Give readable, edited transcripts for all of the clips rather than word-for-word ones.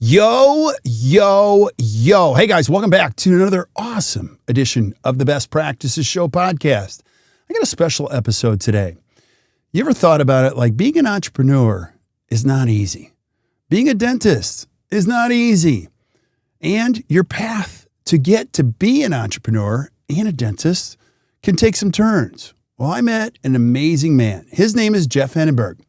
Yo, yo, yo. Hey guys, welcome back to another awesome edition of the Best Practices Show podcast. I got a special episode today. You ever thought about it? Like, being an entrepreneur is not easy. Being a dentist is not easy. And your path to get to be an entrepreneur and a dentist can take some turns. Well, I met an amazing man. His name is Jeff Henneberg,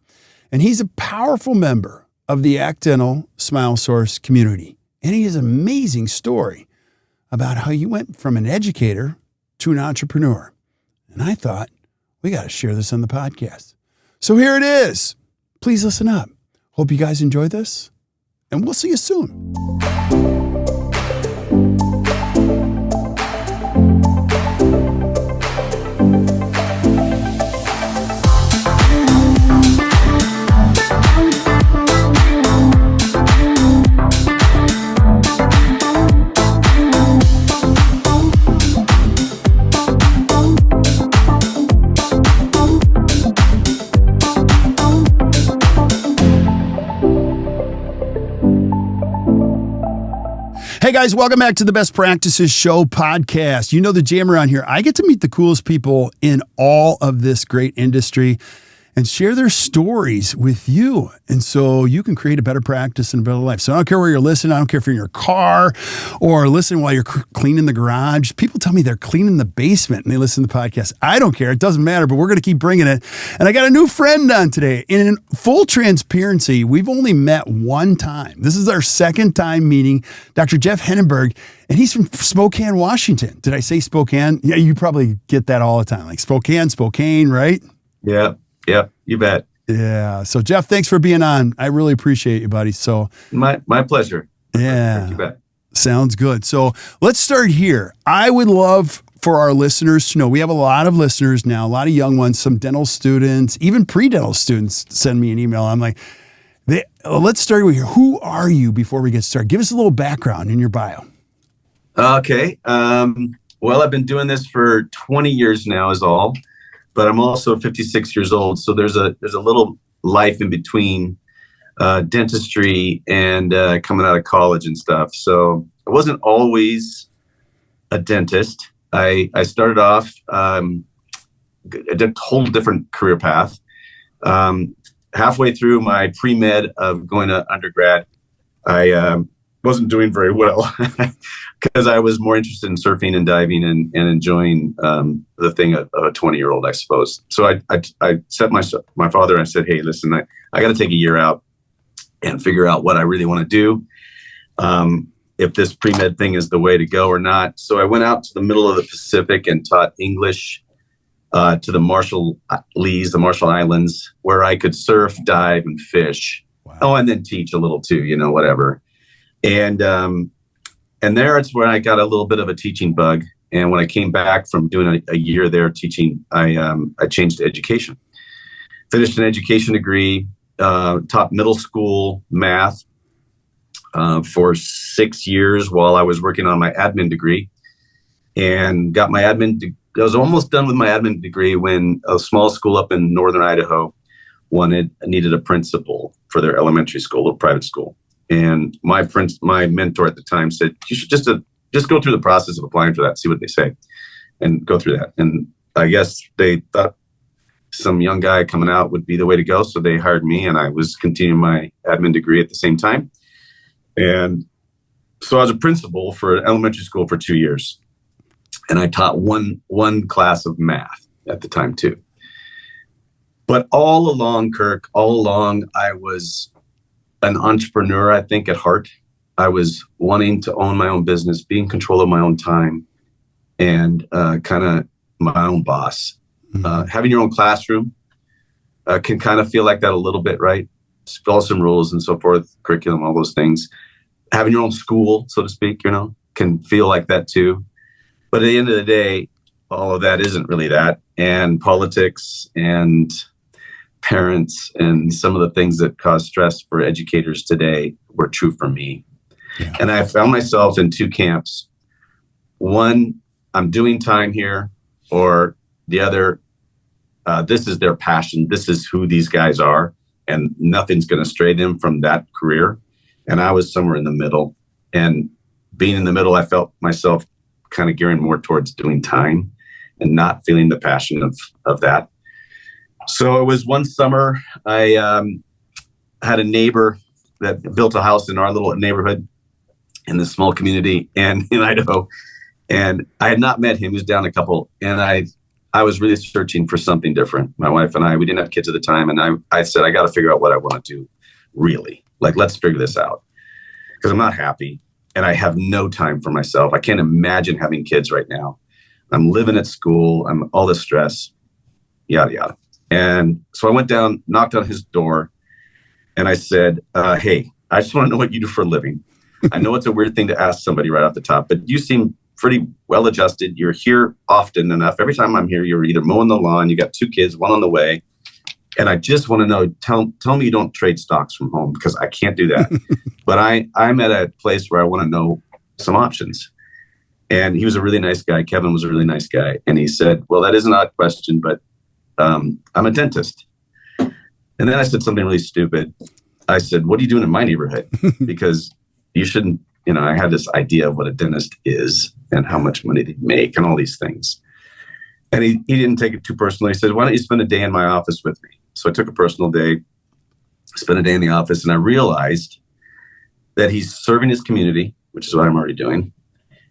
and he's a powerful member of the Accidental Smile Source community. And he has an amazing story about how you went from an educator to an entrepreneur. And I thought, we got to share this on the podcast. So here it is. Please listen up. Hope you guys enjoy this, and we'll see you soon. Hey guys, welcome back to the Best Practices Show podcast. You know the jam around here. I get to meet the coolest people in all of this great industry and share their stories with you. And so you can create a better practice and a better life. So I don't care where you're listening. I don't care if you're in your car or listening while you're cleaning the garage. People tell me they're cleaning the basement and they listen to the podcast. I don't care. It doesn't matter, but we're going to keep bringing it. And I got a new friend on today. In full transparency, we've only met one time. This is our second time meeting Dr. Jeff Henneberg, and he's from Spokane, Washington. Did I say Spokane? Yeah, you probably get that all the time. Like Spokane, right? Yeah, you bet. Yeah. So Jeff, thanks for being on. I really appreciate you, buddy. So my pleasure. Yeah. You bet. Sounds good. So let's start here. I would love for our listeners to know, we have a lot of listeners now, a lot of young ones, some dental students, even pre-dental students send me an email. I'm like, let's start with here. Who are you before we get started? Give us a little background in your bio. Okay. Well, I've been doing this for 20 years now is all. But I'm also 56 years old, so there's a little life in between dentistry and coming out of college and stuff. So I wasn't always a dentist. I started off a whole different career path. Halfway through my pre-med of going to undergrad, I wasn't doing very well because I was more interested in surfing and diving and enjoying the thing of a 20-year-old, I suppose. So I set my father and I said, hey, listen, I got to take a year out and figure out what I really want to do, if this pre-med thing is the way to go or not. So I went out to the middle of the Pacific and taught English to the Marshall Islands, where I could surf, dive, and fish. Wow. Oh, and then teach a little too, whatever. And there it's where I got a little bit of a teaching bug. And when I came back from doing a year there teaching, I changed to education. Finished an education degree, taught middle school math for 6 years while I was working on my admin degree, and got my I was almost done with my admin degree when a small school up in northern Idaho needed a principal for their elementary school, a little private school. And my mentor at the time said, you should just go through the process of applying for that, see what they say, and go through that. And I guess they thought some young guy coming out would be the way to go. So they hired me, and I was continuing my admin degree at the same time. And so I was a principal for an elementary school for 2 years. And I taught one class of math at the time too. But all along, Kirk, I was an entrepreneur, I think, at heart. I was wanting to own my own business, be in control of my own time, and kind of my own boss. Mm-hmm. Having your own classroom can kind of feel like that a little bit, right? Follow some rules and so forth, curriculum, all those things. Having your own school, so to speak, can feel like that too. But at the end of the day, all of that isn't really that. And politics and parents and some of the things that cause stress for educators today were true for me. Yeah. And I found myself in two camps. One, I'm doing time here, or the other, this is their passion. This is who these guys are, and nothing's going to stray them from that career. and I was somewhere in the middle. And being in the middle, I felt myself kind of gearing more towards doing time and not feeling the passion of that. So it was one summer, I had a neighbor that built a house in our little neighborhood in this small community and in Idaho. And I had not met him. He was down a couple. And I was really searching for something different. My wife and I, we didn't have kids at the time. And I said, I got to figure out what I want to do, really. Like, let's figure this out. Because I'm not happy and I have no time for myself. I can't imagine having kids right now. I'm living at school. I'm all this stress, yada, yada. And so I went down, knocked on his door, and I said, hey, I just want to know what you do for a living. I know it's a weird thing to ask somebody right off the top, but you seem pretty well adjusted. You're here often enough. Every time I'm here, you're either mowing the lawn, you got 2 kids, 1 on the way. And I just want to know, tell me you don't trade stocks from home, because I can't do that. But I'm at a place where I want to know some options. And he was a really nice guy. Kevin was a really nice guy. And he said, well, that is an odd question, but I'm a dentist. And then I said something really stupid. I said, what are you doing in my neighborhood? Because you shouldn't, I had this idea of what a dentist is and how much money they make and all these things. And he didn't take it too personally. He said, why don't you spend a day in my office with me? So I took a personal day, spent a day in the office, and I realized that he's serving his community, which is what I'm already doing.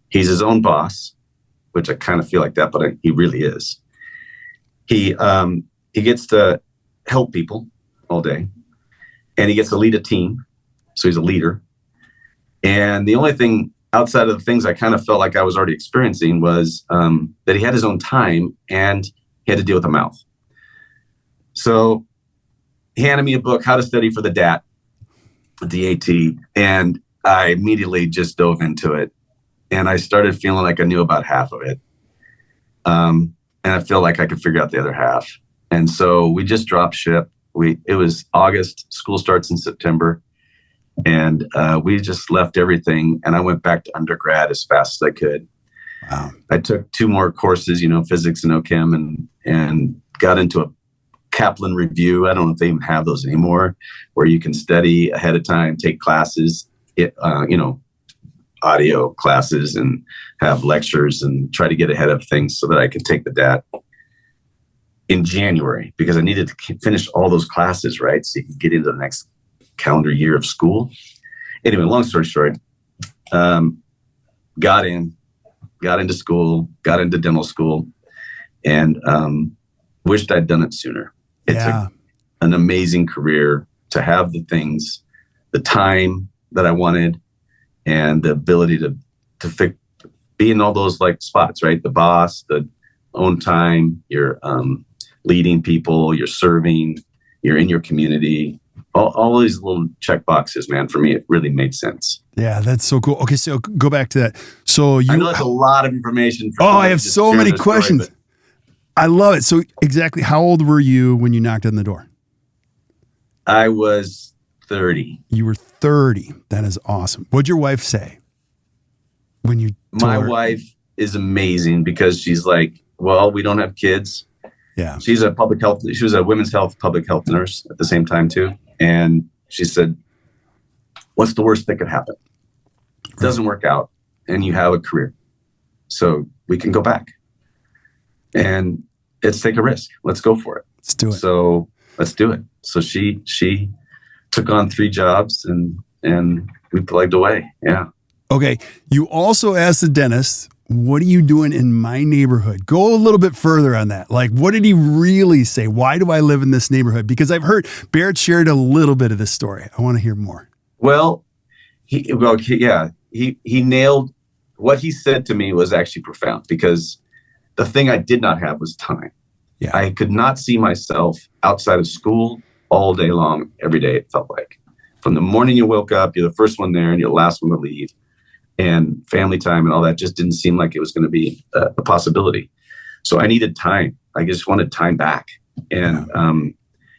He's his own boss, which I kind of feel like that, but he really is. He gets to help people all day, and he gets to lead a team. So he's a leader. And the only thing outside of the things I kind of felt like I was already experiencing was that he had his own time and he had to deal with a mouth. So he handed me a book, How to Study for the DAT, DAT, and I immediately just dove into it. And I started feeling like I knew about half of it. And I felt like I could figure out the other half. And so we just dropped ship. It was August, school starts in September. And we just left everything. And I went back to undergrad as fast as I could. Wow. I took 2 more courses, physics and OChem, and got into a Kaplan review. I don't know if they even have those anymore, where you can study ahead of time, take classes, audio classes, and have lectures and try to get ahead of things so that I could take the DAT in January, because I needed to finish all those classes, right? So you can get into the next calendar year of school. Anyway, long story short, got into school, got into dental school, and wished I'd done it sooner. It's an amazing career to have the things, the time that I wanted, and the ability to be in all those like spots, right? The boss, the own time, you're leading people, you're serving, you're in your community. All these little check boxes, man, for me, it really made sense. Yeah, that's so cool. Okay, so go back to that. So I know that's a lot of information. I have so many questions. Story, I love it. So exactly how old were you when you knocked on the door? I was 30. You were 30. That is awesome. What'd your wife say when you told My her? wife is amazing, because she's like, well, we don't have kids. Yeah. She was a women's health, public health nurse at the same time too. And she said, what's the worst that could happen? It doesn't work out and you have a career. So we can go back and let's take a risk. Let's go for it. Let's do it. So let's do it. So she took on 3 jobs and we plugged away. Yeah. Okay. You also asked the dentist, what are you doing in my neighborhood? Go a little bit further on that. Like, what did he really say? Why do I live in this neighborhood? Because I've heard Behrendt shared a little bit of this story. I want to hear more. Well, he nailed what he said to me was actually profound, because the thing I did not have was time. Yeah. I could not see myself outside of school all day long, every day, it felt like. From the morning you woke up, you're the first one there and you're the last one to leave. And family time and all that just didn't seem like it was going to be a possibility. So I needed time. I just wanted time back. And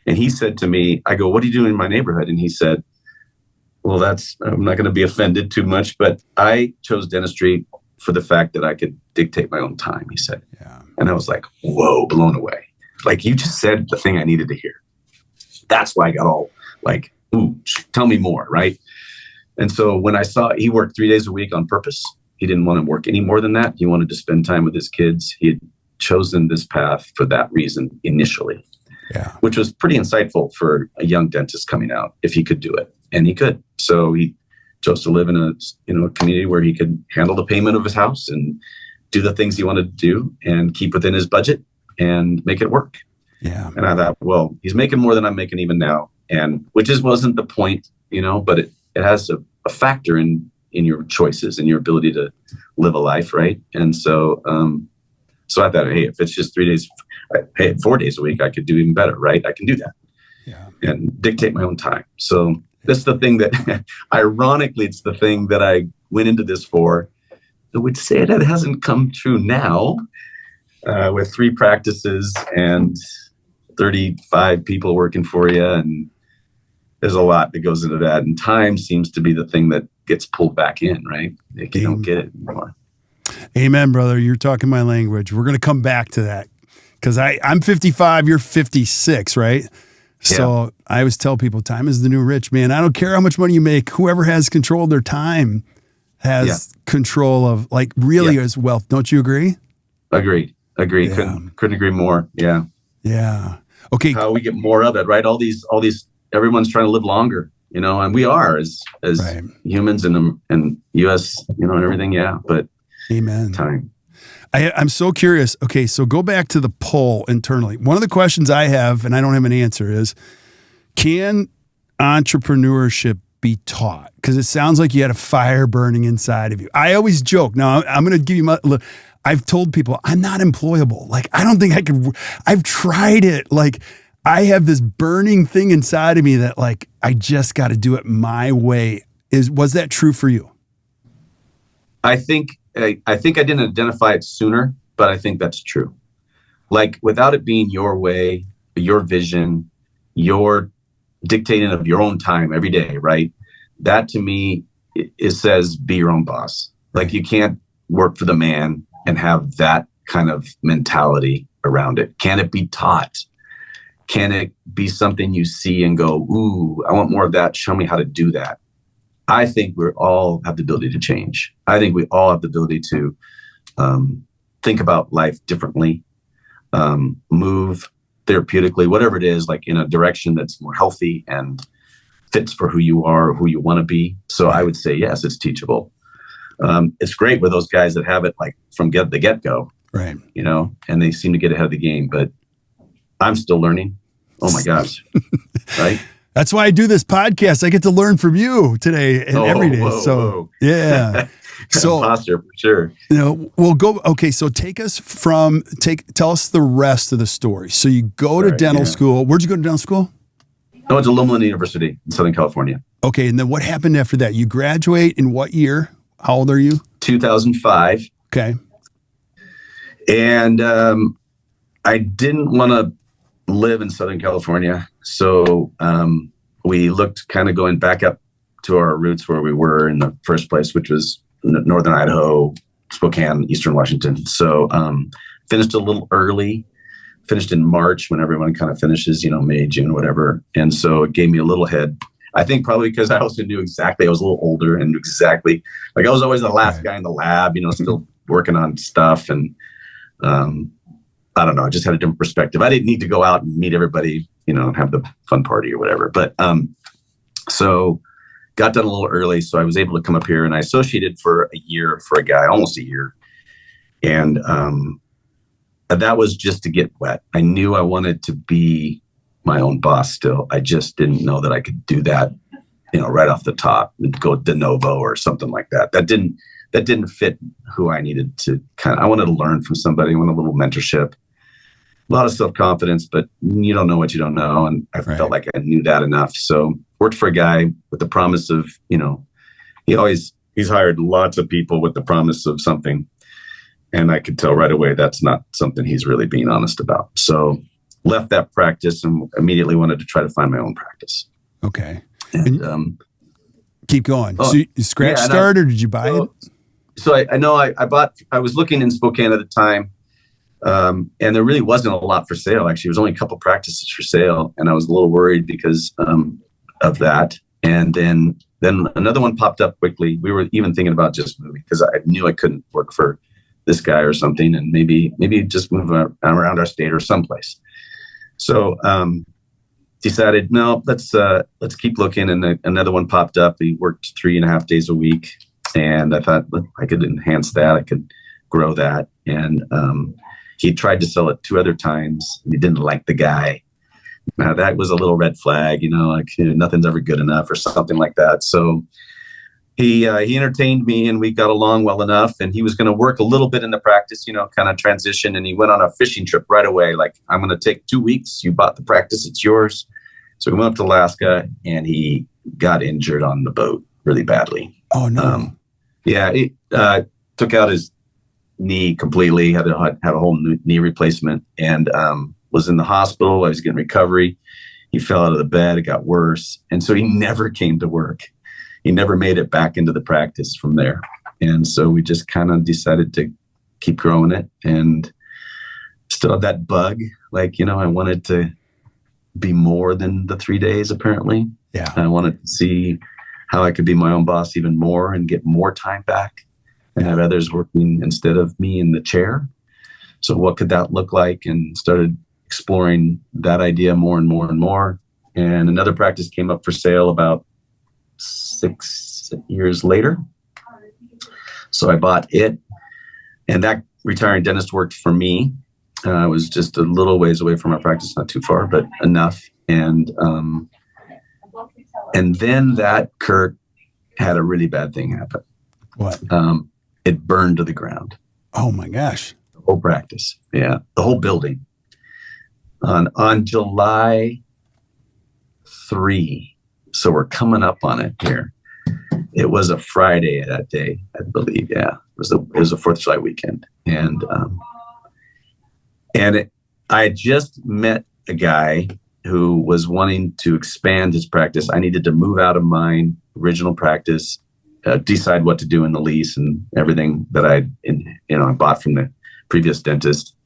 he said to me, I go, what are you doing in my neighborhood? And he said, well, I'm not going to be offended too much, but I chose dentistry for the fact that I could dictate my own time, he said. Yeah. And I was like, whoa, blown away. Like, you just said the thing I needed to hear. That's why I got all like, ooh, tell me more, right? And so when I saw he worked 3 days a week on purpose, he didn't want to work any more than that. He wanted to spend time with his kids. He had chosen this path for that reason initially, which was pretty insightful for a young dentist coming out, if he could do it. And he could. So he chose to live in a community where he could handle the payment of his house and do the things he wanted to do and keep within his budget and make it work. Yeah. And I thought, well, he's making more than I'm making even now. And wasn't the point, but it has a factor in your choices and your ability to live a life, right? And so I thought, hey, if it's just 3 days, 4 days a week, I could do even better, right? I can do that and dictate my own time. So that's the thing that, ironically, it's the thing that I went into this for. I would say that hasn't come true now with 3 practices and 35 people working for you. And there's a lot that goes into that. And time seems to be the thing that gets pulled back in, right? Like you don't get it anymore. Amen, brother. You're talking my language. We're going to come back to that because I'm 55, you're 56, right? So I always tell people time is the new rich, man. I don't care how much money you make. Whoever has control of their time has control of really is wealth. Don't you agree? Agreed. Yeah. Couldn't agree more. Yeah. Yeah. Okay. How we get more of it, right? All these, everyone's trying to live longer, and we are as humans and US, and everything. Yeah. But amen. Time. I'm so curious. Okay. So go back to the poll internally. One of the questions I have, and I don't have an answer, is can entrepreneurship be taught? Because it sounds like you had a fire burning inside of you. I always joke. Now I'm going to give you I've told people I'm not employable. I don't think I could. I've tried it. I have this burning thing inside of me that I just got to do it my way. Was that true for you? I think I didn't identify it sooner, but I think that's true. Without it being your way, your vision, your dictating of your own time every day, right? That to me, it says be your own boss. You can't work for the man and have that kind of mentality around it. Can it be taught? Can it be something you see and go, ooh, I want more of that. Show me how to do that. I think we all have the ability to change. I think we all have the ability to think about life differently, move therapeutically, whatever it is, in a direction that's more healthy and fits for who you are, or who you want to be. So I would say, yes, it's teachable. It's great with those guys that have it from the get-go, right? And they seem to get ahead of the game, but I'm still learning. Oh my gosh. Right. That's why I do this podcast. I get to learn from you today and every day. Yeah. So posture for sure. We'll go. Okay. So tell us the rest of the story. So you go to dental school. Where'd you go to dental school? I went to Loma University in Southern California. Okay. And then what happened after that? You graduate in what year? How old are you? 2005. Okay. And I didn't want to live in Southern California. So we looked kind of going back up to our roots where we were in the first place, which was Northern Idaho, Spokane, Eastern Washington. So finished a little early, finished in March when everyone kind of finishes, May, June, whatever. And so it gave me a little head. I think probably because I also knew exactly, I was a little older and exactly, I was always the last guy in the lab, still working on stuff. And I don't know, I just had a different perspective. I didn't need to go out and meet everybody, and have the fun party or whatever. But so got done a little early. So I was able to come up here and I associated for a year for a guy, almost a year. And that was just to get wet. I knew I wanted to be my own boss still. I just didn't know that I could do that, right off the top and go de novo or something like that. That didn't fit who I needed to I wanted to learn from somebody. I wanted a little mentorship, a lot of self-confidence, but you don't know what you don't know. And I felt like I knew that enough. So worked for a guy with the promise of, he's hired lots of people with the promise of something. And I could tell right away, that's not something he's really being honest about. So left that practice and immediately wanted to try to find my own practice. Okay. And keep going. So you scratch start or did you buy it? So I know I was looking in Spokane at the time, and there really wasn't a lot for sale. Actually, there was only a couple practices for sale. And I was a little worried because of that. And then another one popped up quickly. We were even thinking about just moving because I knew I couldn't work for this guy or something, and maybe just move around our state or someplace. So decided, no, let's keep looking. And another one popped up. He worked 3.5 days a week, and I thought, look, I could enhance that. I could grow that. And he tried to sell it 2 other times. He didn't like the guy. Now that was a little red flag, nothing's ever good enough or something like that. So he entertained me, and we got along well enough, and he was going to work a little bit in the practice, kind of transition. And he went on a fishing trip right away. Like, I'm going to take 2 weeks. You bought the practice. It's yours. So we went up to Alaska, and he got injured on the boat really badly. Oh, no. He took out his knee completely, had a whole knee replacement, and was in the hospital. I was getting recovery. He fell out of the bed. It got worse. And so he never came to work. He never made it back into the practice from there. And so we just kind of decided to keep growing it, and still have that bug. Like, I wanted to be more than the 3 days, apparently. Yeah. I wanted to see how I could be my own boss even more and get more time back and have others working instead of me in the chair. So what could that look like? And started exploring that idea more and more and more. And another practice came up for sale about 6 years later. So I bought it, and that retiring dentist worked for me. I was just a little ways away from our practice, not too far, but enough. And then that Kirk had a really bad thing happen. What? It burned to the ground. Oh my gosh. The whole practice. Yeah. The whole building. On July 3. So we're coming up on it here. It was a Friday that day, I believe. Yeah. It was the 4th of July weekend. And I had just met a guy who was wanting to expand his practice. I needed to move out of my original practice, decide what to do in the lease and everything that I bought from the previous dentist.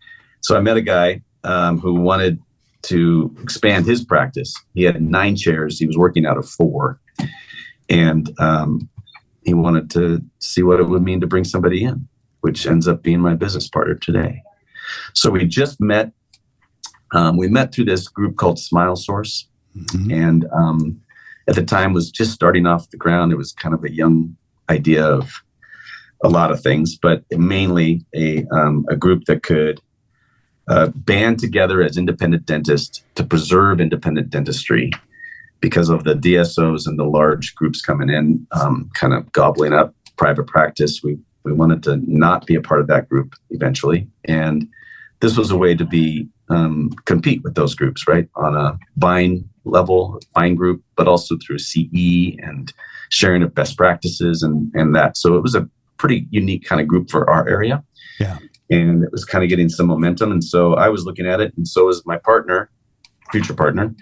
So I met a guy who wanted to expand his practice. He had 9 chairs. He was working out of 4. And he wanted to see what it would mean to bring somebody in, which ends up being my business partner today. So we just met. We met through this group called Smile Source. Mm-hmm. And at the time was just starting off the ground. It was kind of a young idea of a lot of things, but mainly a group that could band together as independent dentists to preserve independent dentistry because of the DSOs and the large groups coming in, kind of gobbling up private practice. We wanted to not be a part of that group eventually. And this was a way to compete with those groups, right? On a buying group, but also through CE and sharing of best practices and that. So it was a pretty unique kind of group for our area. Yeah. And it was kind of getting some momentum. And so I was looking at it, and so was my future partner,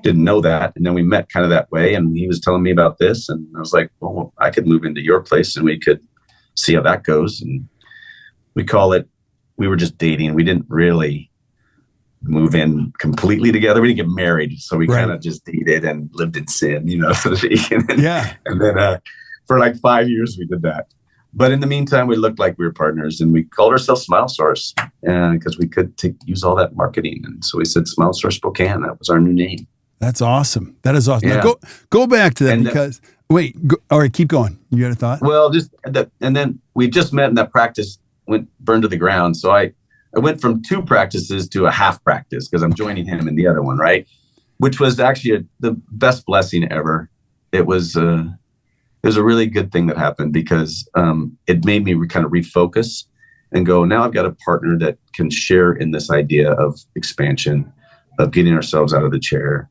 didn't know that. And then we met kind of that way, and he was telling me about this, and I was like, well, I could move into your place and we could see how that goes. And we were just dating. We didn't really move in completely together. We didn't get married. So we kind of just dated and lived in sin, so to speak. And then for like 5 years we did that. But in the meantime, we looked like we were partners, and we called ourselves Smile Source because we could use all that marketing. And so we said Smile Source Spokane. That was our new name. That's awesome. That is awesome. Yeah. Now go back to that all right, keep going. You got a thought? Well, and then we just met, and that practice burned to the ground. So I went from 2 practices to a half practice because I'm joining him in the other one, right? Which was actually the best blessing ever. It was a really good thing that happened because it made me kind of refocus and go, now I've got a partner that can share in this idea of expansion, of getting ourselves out of the chair,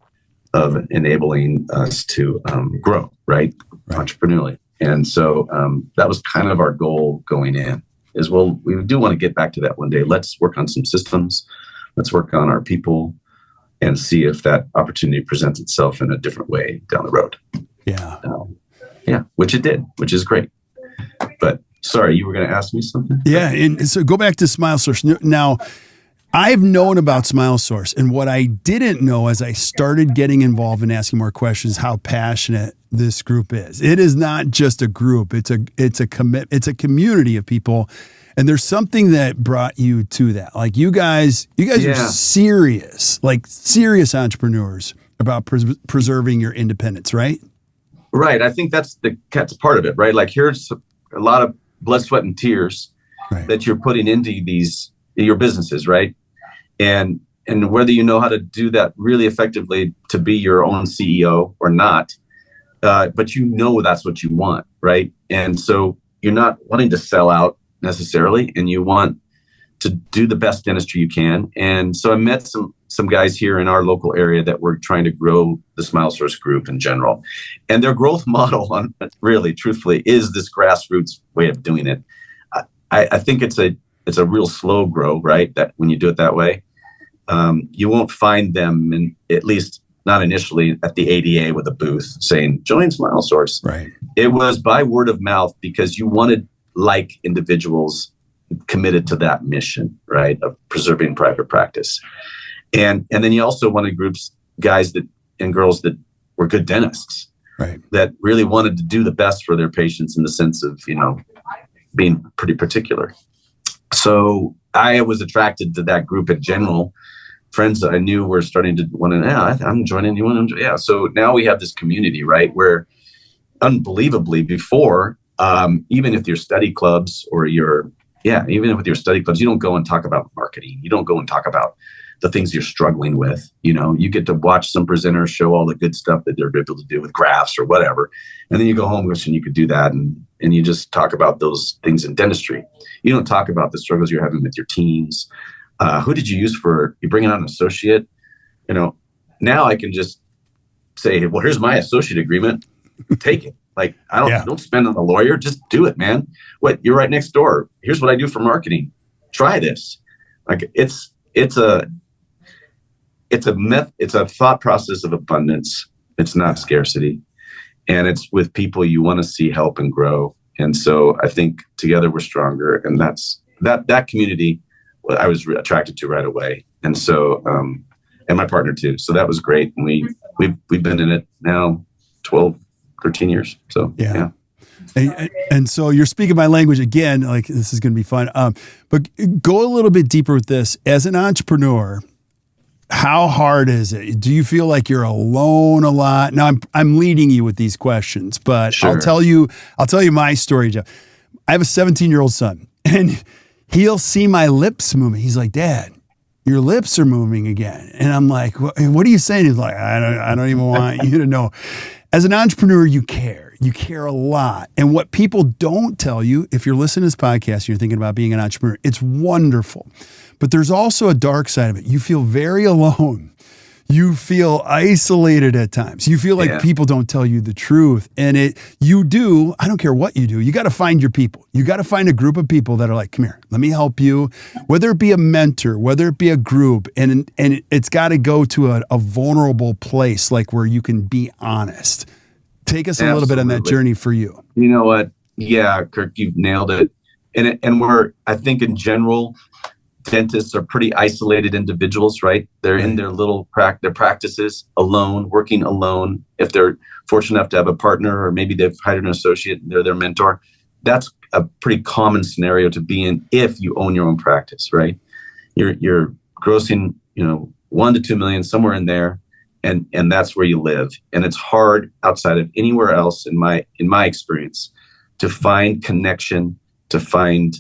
of enabling us to grow, right? Entrepreneurially. And so that was kind of our goal going in is, well, we do want to get back to that one day. Let's work on some systems. Let's work on our people and see if that opportunity presents itself in a different way down the road. Yeah. Which it did, which is great. But sorry, you were going to ask me something? Yeah. And so go back to Smile Source. Now, I've known about Smile Source, and what I didn't know as I started getting involved and asking more questions, how passionate this group is. It is not just a group. It's a community of people. And there's something that brought you to that. Like you guys are serious entrepreneurs about preserving your independence, right? Right. I think that's part of it, right? Like here's a lot of blood, sweat, and tears that you're putting into your businesses, right? And whether you know how to do that really effectively to be your own CEO or not, but you know that's what you want, right? And so you're not wanting to sell out necessarily, and you want to do the best dentistry you can. And so I met some guys here in our local area that were trying to grow the Smile Source group in general. And their growth model, really, truthfully, is this grassroots way of doing it. I think it's a real slow grow, right? That when you do it that way, you won't find them, at least not initially, at the ADA with a booth saying, join Smile Source. Right. It was by word of mouth because you wanted like individuals committed to that mission, right, of preserving private practice. And then you also wanted guys and girls that were good dentists, right, that really wanted to do the best for their patients in the sense of, being pretty particular. So I was attracted to that group in general. Friends that I knew were starting to want to, I'm joining. You want to? Yeah. So now we have this community, right, where unbelievably before, even if your study clubs or even with your study clubs, you don't go and talk about marketing. You don't go and talk about the things you're struggling with. You get to watch some presenters show all the good stuff that they're able to do with graphs or whatever. And then you go home wishing you could do that. And you just talk about those things in dentistry. You don't talk about the struggles you're having with your teams. Who did you use you bringing on an associate? Now I can just say, well, here's my associate agreement. Take it. Like, don't spend on a lawyer. Just do it, man. You're right next door. Here's what I do for marketing. Try this. Like it's a myth. It's a thought process of abundance. It's not scarcity. And it's with people you want to see help and grow. And so I think together we're stronger. And that's that community I was attracted to right away. And so, and my partner too. So that was great. And we've been in it now 12, 13 years. So, yeah. And so you're speaking my language again, like this is going to be fun. But go a little bit deeper with this. As an entrepreneur, how hard is it? Do you feel like you're alone a lot? Now I'm leading you with these questions, but sure. I'll tell you my story, Jeff. I have a 17-year-old son, and he'll see my lips moving. He's like, Dad, your lips are moving again. And I'm like, what are you saying? He's like, I don't even want you to know. As an entrepreneur, you care. You care a lot. And what people don't tell you, if you're listening to this podcast and you're thinking about being an entrepreneur, it's wonderful. But there's also a dark side of it. You feel very alone. You feel isolated at times. You feel like people don't tell you the truth. And you do, I don't care what you do, you got to find your people. You got to find a group of people that are like, come here, let me help you. Whether it be a mentor, whether it be a group, and it's got to go to a vulnerable place, like where you can be honest. Take us a little bit on that journey for you. You know what? Yeah, Kirk, you've nailed it. And I think in general, dentists are pretty isolated individuals, right? They're in their little their practices alone, working alone. If they're fortunate enough to have a partner, or maybe they've hired an associate and they're their mentor, that's a pretty common scenario to be in if you own your own practice, right? You're grossing, 1 to 2 million, somewhere in there, and that's where you live. And it's hard outside of anywhere else, in my experience, to find connection, to find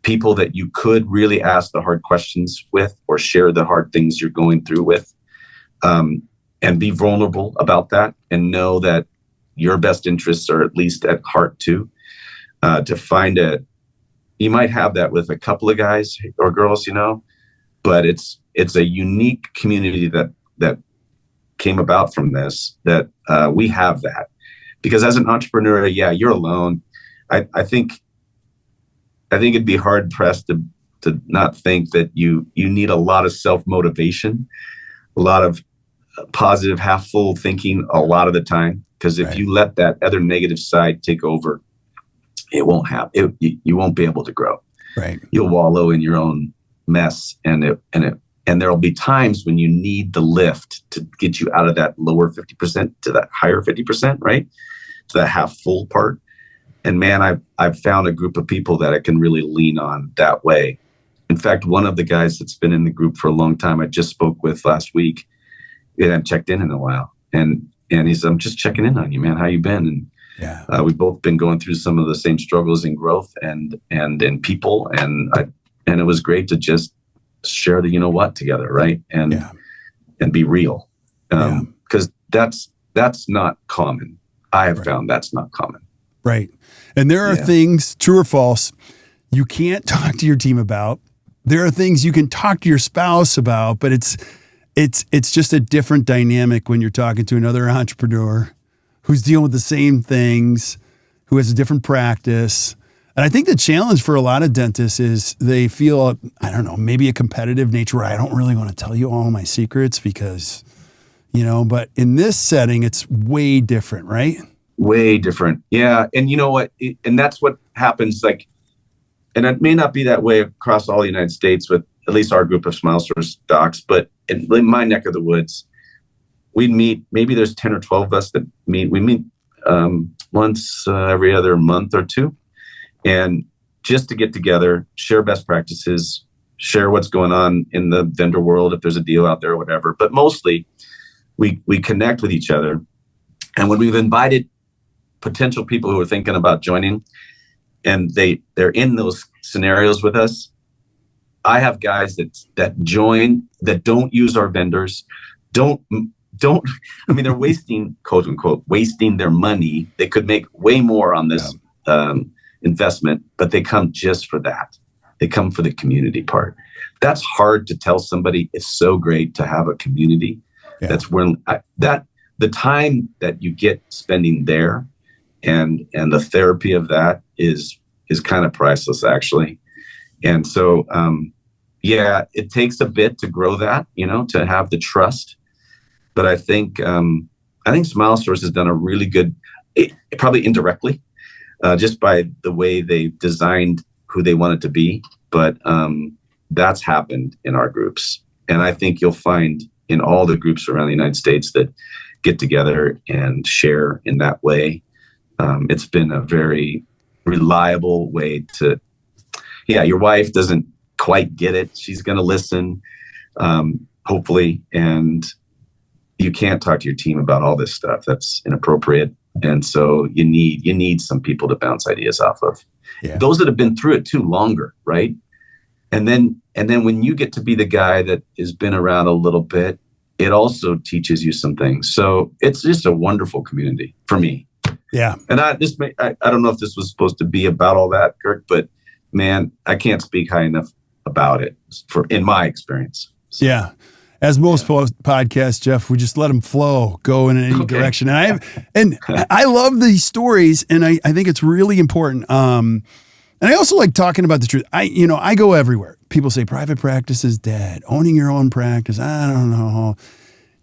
people that you could really ask the hard questions with, or share the hard things you're going through with, and be vulnerable about that, and know that your best interests are at least at heart too. To find you might have that with a couple of guys or girls, but it's a unique community that came about from this, that we have that. Because as an entrepreneur, you're alone. I think it'd be hard pressed to not think that you need a lot of self-motivation, a lot of positive, half full thinking a lot of the time. Because if you let that other negative side take over, it won't you won't be able to grow. Right. You'll wallow in your own mess, and And there'll be times when you need the lift to get you out of that lower 50% to that higher 50%, right? To that half full part. And man, I've found a group of people that I can really lean on that way. In fact, one of the guys that's been in the group for a long time, I just spoke with last week, and I've checked in a while. And he said, I'm just checking in on you, man. How you been? And we've both been going through some of the same struggles in growth and in people. And it was great to just share the, you know what, together. Right. And be real. Because that's not common. I have found that's not common. Right. And there are things, true or false, you can't talk to your team about. There are things you can talk to your spouse about, but it's just a different dynamic when you're talking to another entrepreneur who's dealing with the same things, who has a different practice. And I think the challenge for a lot of dentists is they feel, I don't know, maybe a competitive nature where I don't really want to tell you all my secrets because, but in this setting, it's way different, right? Way different. Yeah. And you know what? And that's what happens. And it may not be that way across all the United States with at least our group of Smile Source docs, but in my neck of the woods, we'd meet, maybe there's 10 or 12 of us that meet. We meet once every other month or two. And just to get together, share best practices, share what's going on in the vendor world, if there's a deal out there or whatever. But mostly we connect with each other. And when we've invited potential people who are thinking about joining and they're in those scenarios with us, I have guys that join, that don't use our vendors, they're wasting, quote unquote, wasting their money. They could make way more on this investment, but they come just for that. They come for the community part. That's hard to tell somebody. It's so great to have a community. Yeah. That's where the time that you get spending there and the therapy of that is kind of priceless, actually. And so, it takes a bit to grow that, to have the trust. But I think Smile Source has done a really good, probably indirectly, just by the way they designed who they want it to be. But that's happened in our groups. And I think you'll find in all the groups around the United States that get together and share in that way. It's been a very reliable way to, your wife doesn't quite get it. She's going to listen, hopefully. And you can't talk to your team about all this stuff. That's inappropriate. And so you need some people to bounce ideas off of. Yeah. Those that have been through it too longer, right? And then when you get to be the guy that has been around a little bit, it also teaches you some things. So it's just a wonderful community for me. Yeah. And I don't know if this was supposed to be about all that, Kirk, but man, I can't speak high enough about it in my experience. So. Yeah. As most podcasts, Jeff, we just let them flow, go in any direction. And I love these stories, and I think it's really important. And I also like talking about the truth. I go everywhere. People say private practice is dead. Owning your own practice, I don't know.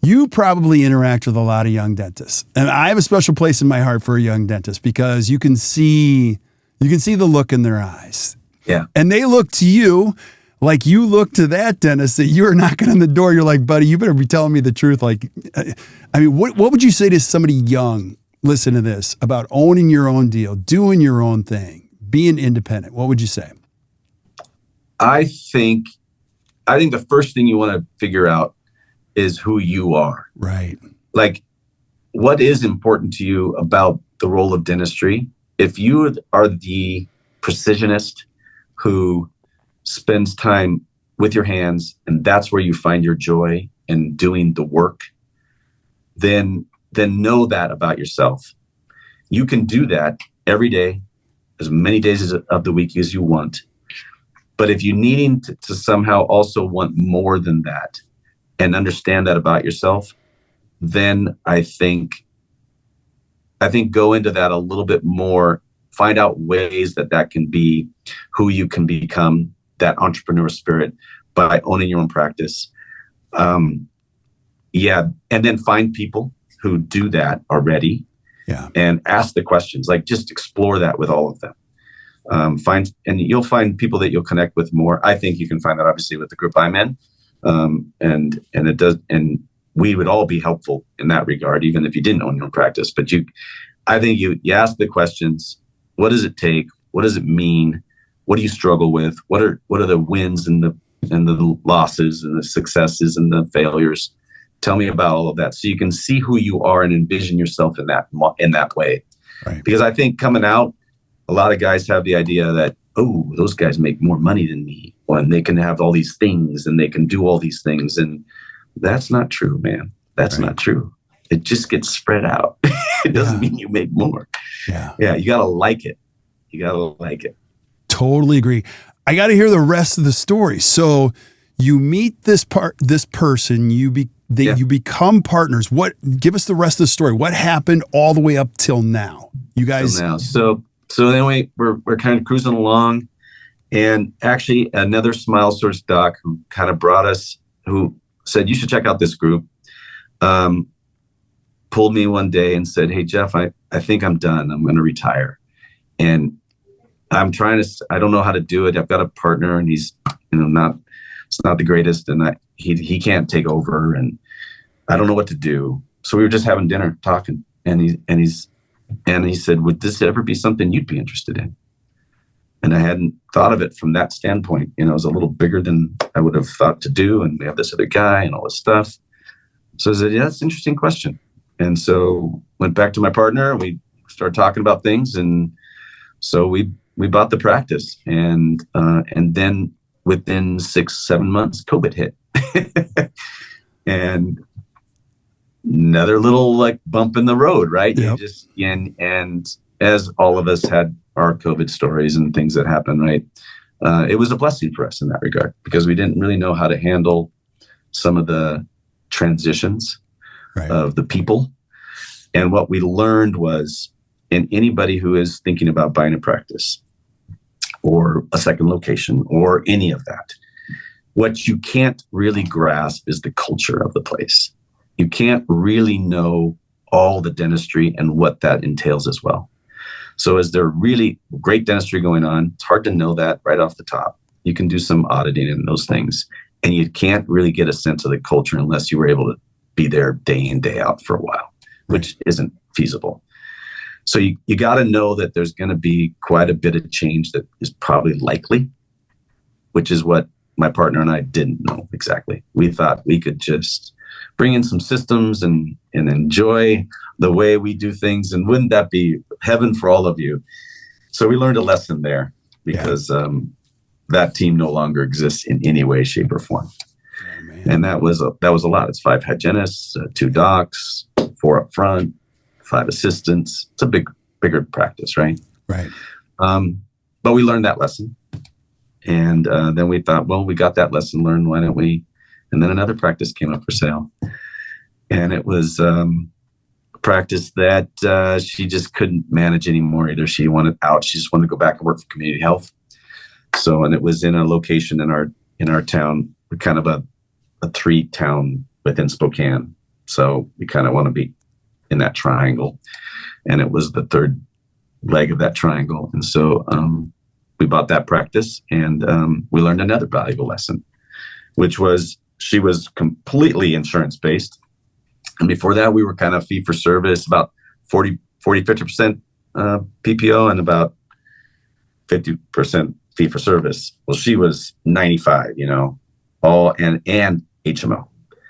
You probably interact with a lot of young dentists, and I have a special place in my heart for a young dentist because you can see the look in their eyes. Yeah, and they look to you. Like you look to that dentist that you're knocking on the door. You're like, buddy, you better be telling me the truth. Like, I mean, what would you say to somebody young, listen to this, about owning your own deal, doing your own thing, being independent? What would you say? I think the first thing you want to figure out is who you are. Right. Like, what is important to you about the role of dentistry? If you are the precisionist who spends time with your hands and that's where you find your joy in doing the work, then know that about yourself. You can do that every day, as many days of the week as you want. But if you're needing to somehow also want more than that and understand that about yourself, then I think go into that a little bit more, find out ways that can be who you can become, that entrepreneur spirit, by owning your own practice. And then find people who do that already. Yeah. And ask the questions, like just explore that with all of them. And you'll find people that you'll connect with more. I think you can find that obviously with the group I'm in. And it does, and we would all be helpful in that regard, even if you didn't own your own practice. But I think you ask the questions: what does it take? What does it mean? What do you struggle with? What are the wins and the losses and the successes and the failures? Tell me about all of that, so you can see who you are and envision yourself in that way. Right. Because I think coming out, a lot of guys have the idea that, oh, those guys make more money than me, and they can have all these things and they can do all these things, and that's not true, man. That's not true. It just gets spread out. It doesn't mean you make more. Yeah. You gotta like it. Totally agree. I got to hear the rest of the story. So you meet this person, you become partners. Give us the rest of the story. What happened all the way up till now? You guys. So then we're kind of cruising along, and actually another Smile Source doc who kind of brought us, who said, you should check out this group, pulled me one day and said, hey, Jeff, I think I'm done. I'm going to retire. And I don't know how to do it. I've got a partner, and he's, it's not the greatest, and he can't take over, and I don't know what to do. So we were just having dinner talking, and he said, would this ever be something you'd be interested in? And I hadn't thought of it from that standpoint. It was a little bigger than I would have thought to do. And we have this other guy and all this stuff. So I said, yeah, that's an interesting question. And so went back to my partner, and we started talking about things. And so we bought the practice, and then within 6-7 months, COVID hit. And another little bump in the road, right? Yep. And as all of us had our COVID stories and things that happened, right? It was a blessing for us in that regard, because we didn't really know how to handle some of the transitions of the people. And what we learned was, in anybody who is thinking about buying a practice or a second location or any of that, what you can't really grasp is the culture of the place. You can't really know all the dentistry and what that entails as well. So is there really great dentistry going on? It's hard to know that right off the top. You can do some auditing and those things, and you can't really get a sense of the culture unless you were able to be there day in, day out for a while, which isn't feasible. So you got to know that there's going to be quite a bit of change that is probably likely, which is what my partner and I didn't know exactly. We thought we could just bring in some systems and enjoy the way we do things, and wouldn't that be heaven for all of you? So we learned a lesson there, because that team no longer exists in any way, shape, or form. Oh, and that was a lot. It's 5 hygienists, 2 docs, 4 up front, 5 assistants. It's a bigger practice, right? Right. But we learned that lesson, and then we thought, well, we got that lesson learned. Why don't we? And then another practice came up for sale, and it was a practice that she just couldn't manage anymore either. She wanted out. She just wanted to go back and work for community health. So, and it was in a location in our town, kind of a 3-town within Spokane. So we kind of want to be in that triangle, and it was the third leg of that triangle. And so we bought that practice, and we learned another valuable lesson, which was, she was completely insurance based. And before that, we were kind of fee for service, about 50% PPO and about 50% fee for service. Well, she was 95, all and HMO.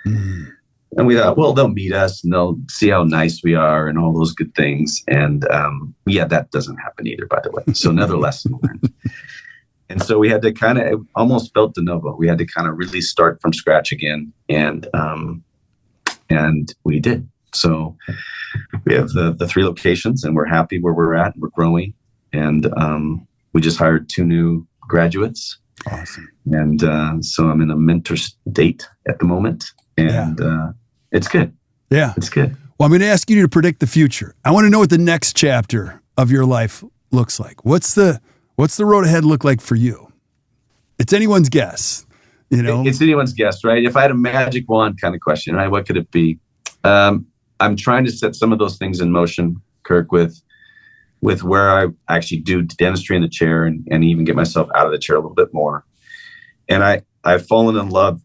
Mm. And we thought, well, they'll meet us and they'll see how nice we are and all those good things. And that doesn't happen either, by the way. So another lesson learned. And so we had to kind of, almost felt de novo. We had to kind of really start from scratch again. And we did. So we have the 3 locations, and we're happy where we're at. We're growing. And we just hired 2 new graduates. Awesome. And so I'm in a mentor state at the moment. And it's good. Yeah. It's good. Well, I'm going to ask you to predict the future. I want to know what the next chapter of your life looks like. What's the road ahead look like for you? It's anyone's guess, It's anyone's guess, right? If I had a magic wand kind of question, right? What could it be? I'm trying to set some of those things in motion, Kirk, with where I actually do dentistry in the chair and even get myself out of the chair a little bit more. And I've fallen in love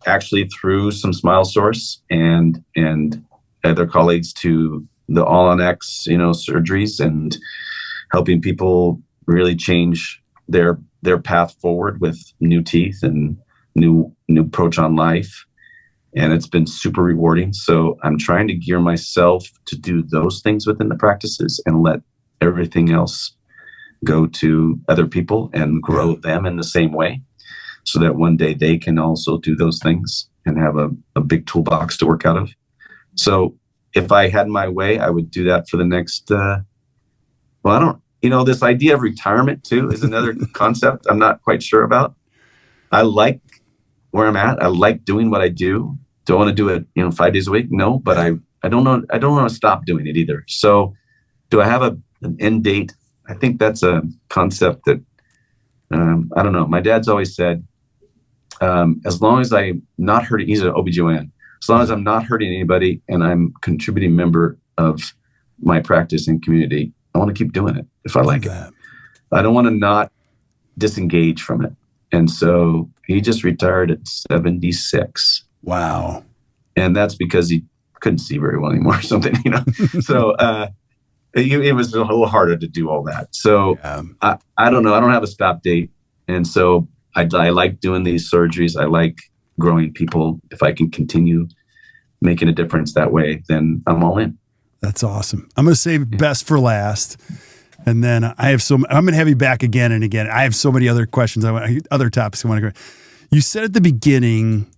actually through some Smile Source and other colleagues to the All on X, surgeries and helping people really change their path forward with new teeth and new approach on life. And it's been super rewarding. So I'm trying to gear myself to do those things within the practices and let everything else go to other people and grow them in the same way, so that one day they can also do those things and have a big toolbox to work out of. So if I had my way, I would do that for the next, this idea of retirement too is another concept I'm not quite sure about. I like where I'm at. I like doing what I do. Don't want to do it, 5 days a week. No, but I don't know. I don't want to stop doing it either. So do I have an end date? I think that's a concept that, I don't know. My dad's always said, as long as I'm not hurting, he's an OBGYN, as long as I'm not hurting anybody and I'm a contributing member of my practice and community, I want to keep doing it if I like it. I don't want to not disengage from it. And so he just retired at 76. Wow. And that's because he couldn't see very well anymore or something, So it was a little harder to do all that. So I don't know. I don't have a stop date. And so I like doing these surgeries. I like growing people. If I can continue making a difference that way, then I'm all in. That's awesome. I'm going to save best for last. And then I'm going to have you back again and again. I have so many other questions. Other topics I want to go. You said at the beginning,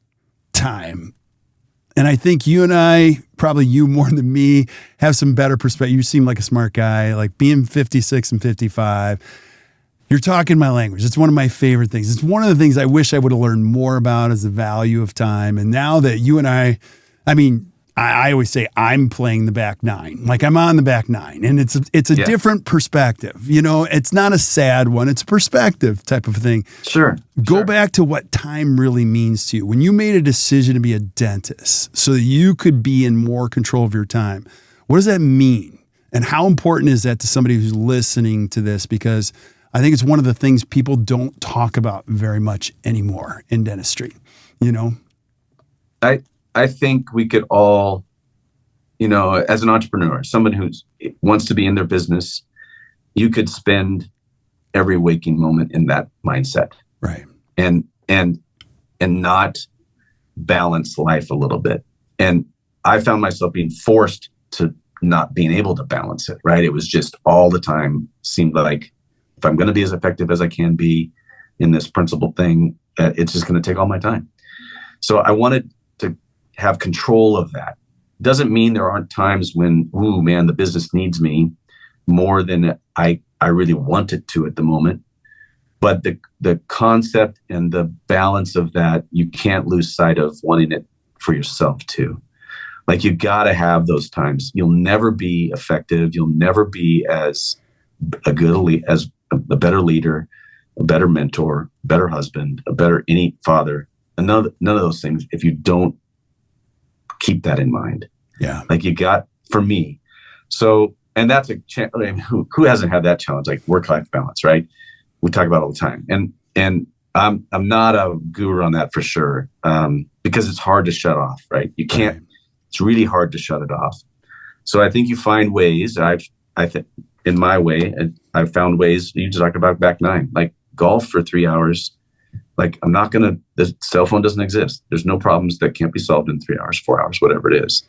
time. And I think you and I, probably you more than me, have some better perspective. You seem like a smart guy, like being 56 and 55. You're talking my language. It's one of my favorite things. It's one of the things I wish I would have learned more about is the value of time. And now that you and I always say I'm playing the back nine, like I'm on the back nine, and it's a different perspective. It's not a sad one. It's a perspective type of thing. Sure. Go back to what time really means to you. When you made a decision to be a dentist so that you could be in more control of your time, what does that mean? And how important is that to somebody who's listening to this? Because I think it's one of the things people don't talk about very much anymore in dentistry, I think we could all, as an entrepreneur, someone who wants to be in their business, you could spend every waking moment in that mindset. Right. And not balance life a little bit. And I found myself being forced to not being able to balance it, right? It was just all the time seemed like if I'm going to be as effective as I can be in this principal thing, it's just going to take all my time. So I wanted to have control of that. Doesn't mean there aren't times when, ooh, man, the business needs me more than I really want it to at the moment. But the concept and the balance of that, you can't lose sight of wanting it for yourself too. Like you got to have those times. You'll never be effective. You'll never be as a better leader, a better mentor, better husband, a better any father. And none of those things if you don't keep that in mind. Yeah. Like you got, for me. So, and that's who hasn't had that challenge, like work-life balance, right? We talk about it all the time. And I'm not a guru on that for sure. Because it's hard to shut off, right? You can't, it's really hard to shut it off. So I think you find ways. I think in my way, I've found ways. You just talked about back nine, like golf for 3 hours. Like the cell phone doesn't exist. There's no problems that can't be solved in 3 hours, 4 hours, whatever it is.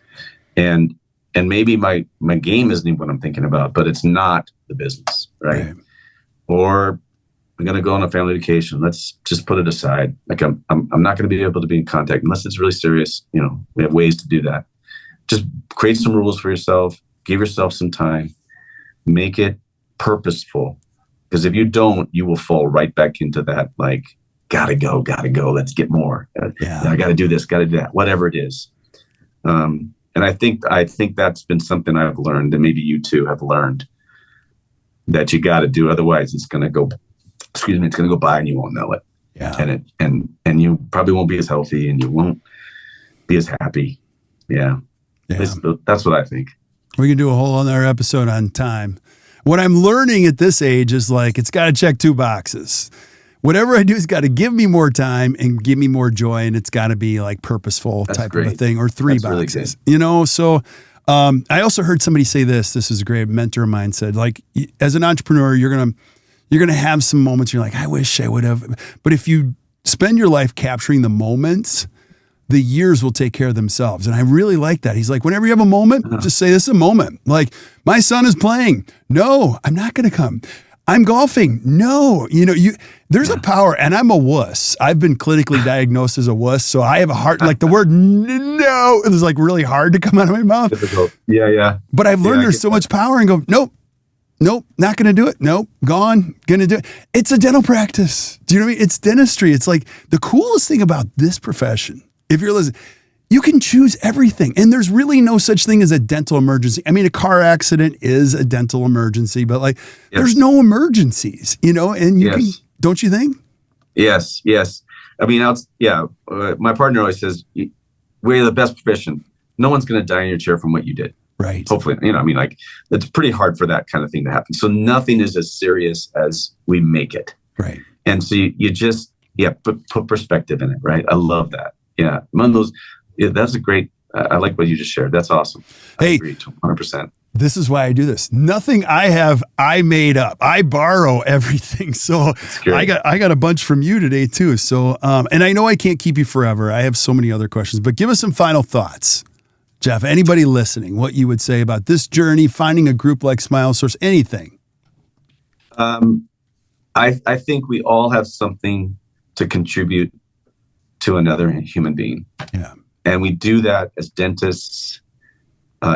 And maybe my game isn't even what I'm thinking about, but it's not the business, right? Or I'm going to go on a family vacation. Let's just put it aside. Like I'm not going to be able to be in contact unless it's really serious. We have ways to do that. Just create some rules for yourself. Give yourself some time. Make it purposeful. Because if you don't, you will fall right back into that, like, gotta go. Let's get more. I got to do this, got to do that, whatever it is. And I think that's been something I've learned, and maybe you too have learned, that you got to do. Otherwise, it's going to go by and you won't know it. Yeah. And you probably won't be as healthy and you won't be as happy. Yeah. That's what I think. We can do a whole other episode on time. What I'm learning at this age is like, it's got to check two boxes. whatever I do has got to give me more time and give me more joy. And it's got to be like purposeful type of a thing, or three boxes, So I also heard somebody say this is a great mentor of mine said, like, as an entrepreneur, you're going to have some moments you're like, I wish I would have. But if you spend your life capturing the moments, the years will take care of themselves. And I really like that. He's like, whenever you have a moment, just say, this is a moment. Like, my son is playing. No, I'm not going to come. I'm golfing. No, there's a power, and I'm a wuss. I've been clinically diagnosed as a wuss. So I have a heart, like the word no, it was like really hard to come out of my mouth. Difficult. Yeah. But I've learned there's so much power and go, nope, not going to do it. Nope, gone, going to do it. It's a dental practice. Do you know what I mean? It's dentistry. It's like the coolest thing about this profession. If you're listening, you can choose everything. And there's really no such thing as a dental emergency. I mean, a car accident is a dental emergency, but like there's no emergencies, and you can, don't you think? Yes. I mean, my partner always says, we're the best profession. No one's going to die in your chair from what you did. Right. Hopefully, it's pretty hard for that kind of thing to happen. So nothing is as serious as we make it. Right. And so you just, put perspective in it. Right. I love that. Yeah. One of those, that's a great, I like what you just shared. That's awesome. Hey, I agree 100%. This is why I do this. Nothing I have, I made up. I borrow everything. So I got a bunch from you today too. So, and I know I can't keep you forever. I have so many other questions, but give us some final thoughts. Jeff, anybody listening, what you would say about this journey, finding a group like Smile Source, anything? I think we all have something to contribute to another human being. Yeah. And we do that as dentists,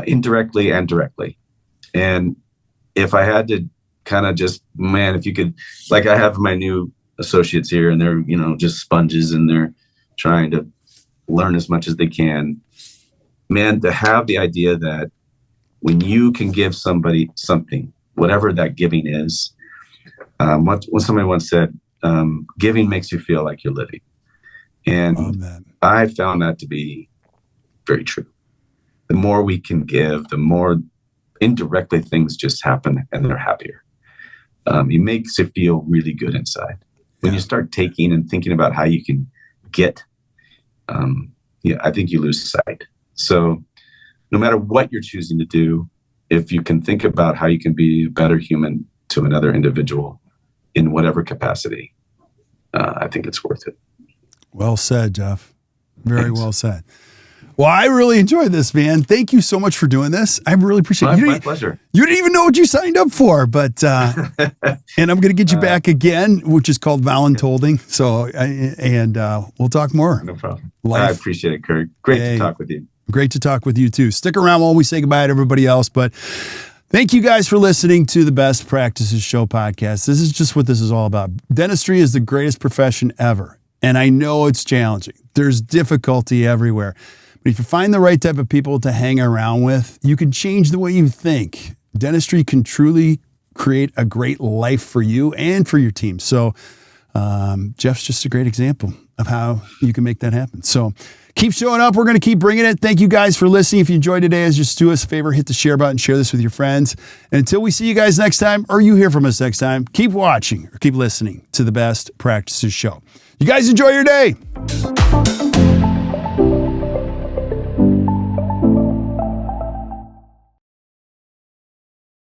indirectly and directly. And if I had to kind of just, if you could, like I have my new associates here and they're, just sponges and they're trying to learn as much as they can. Man, to have the idea that when you can give somebody something, whatever that giving is, what somebody once said, giving makes you feel like you're living. And I found that to be very true. The more we can give, the more indirectly things just happen and they're happier. It makes you feel really good inside. When you start taking and thinking about how you can get, I think you lose sight. So no matter what you're choosing to do, if you can think about how you can be a better human to another individual in whatever capacity, I think it's worth it. Well said, Jeff. Very well said. Well, I really enjoyed this, man. Thank you so much for doing this. I really appreciate it. My pleasure. You didn't even know what you signed up for, but and I'm going to get you back again, which is called voluntolding. So, we'll talk more. No problem. I appreciate it, Kirk. Great to talk with you. Great to talk with you too. Stick around while we say goodbye to everybody else, but thank you guys for listening to the Best Practices Show podcast. This is just what this is all about. Dentistry is the greatest profession ever. And I know it's challenging. There's difficulty everywhere. But if you find the right type of people to hang around with, you can change the way you think. Dentistry can truly create a great life for you and for your team. So Jeff's just a great example of how you can make that happen. So keep showing up. We're going to keep bringing it. Thank you guys for listening. If you enjoyed today, just do us a favor, hit the share button, share this with your friends. And until we see you guys next time, or you hear from us next time, keep watching or keep listening to the Best Practices Show. You guys enjoy your day.